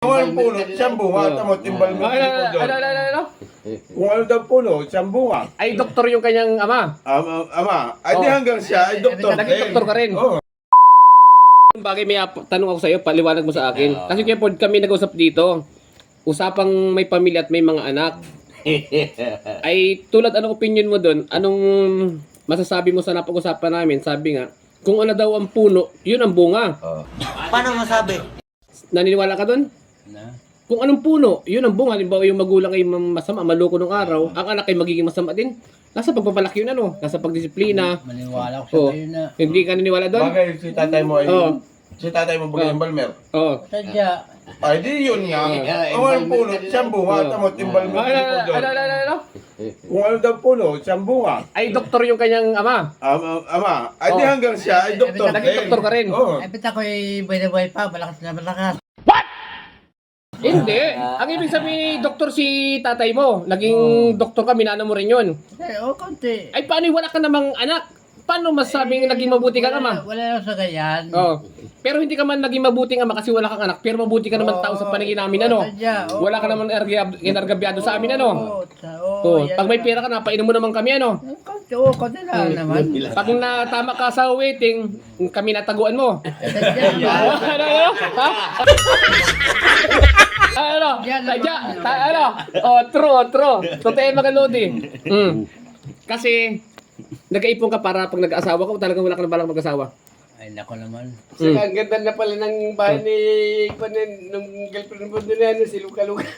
Kung anong puno, siyang bunga. Tamo, timbal mo. Ano? Kung ano daw puno, siyang bunga. Ay, doktor yung kanyang ama. Ama, ay di hanggang siya, ay doktor Naging doktor ka rin. Oo. Bagay, may tanong ako sa iyo, paliwanag mo sa akin. Kasi kaya pod kami nag-usap dito. Usapang may pamilya at may mga anak. Ay, tulad anong opinion mo doon? Anong masasabi mo sa napag-usapan namin? Sabi nga, kung ano daw ang puno, yun ang bunga. Paano masabi? Naniniwala ka doon? Kung anong puno, yun ang bunga. Halimbawa yung magulang ay masama, maloko ng araw, ang anak ay magiging masama din. Nasa pagpapalaki yun ano, nasa pagdisiplina. Maniwala ko sa kayo na. Hindi ka naniniwala doon? Bagay, si tatay mo ay, Oo. si tatay mo bagay yung balmer. Oo. Sadya. Ay di yun nga. Kung anong puno, siyang bunga. Tamo, timbal mo. Ano? Kung ano daw puno, siyang bunga. Ay, doktor yung kanyang ama. Ama, ay di hanggang siya, ay doktor Naging doktor ka rin. Oo. Ay, ba't ako'y buhay-buhay pa? Malakas na malakas. Hindi. Ang ibig sabihin, doktor si tatay mo. Naging doktor ka, minana mo rin yun. Konti. Ay, paano wala ka namang anak? Paano masabing naging mabuti kang ama? Wala lang sa ganyan. Oh. Pero hindi ka man naging mabuting ama kasi wala kang anak. Pero mabuti ka naman tao sa paningin namin, ano? Sadya. Wala ka naman inargabyado sa amin, ano? Oh, pag may pera ka, napainom mo naman kami, ano? Konti lang naman. Pag natama ka sa waiting, kami nataguan mo. Sadya naman. Ha? Ano? Sadya? Ano? Oh, true. Totoo yung mga lodi. Kasi, nag-aipon ka para pag nag-asawa ka o talagang wala ka na balang mag-asawa? Ay, nako naman. Saka ang ganda na pala ng bahay ni nung girlfriend mo doon na si Luka Luka.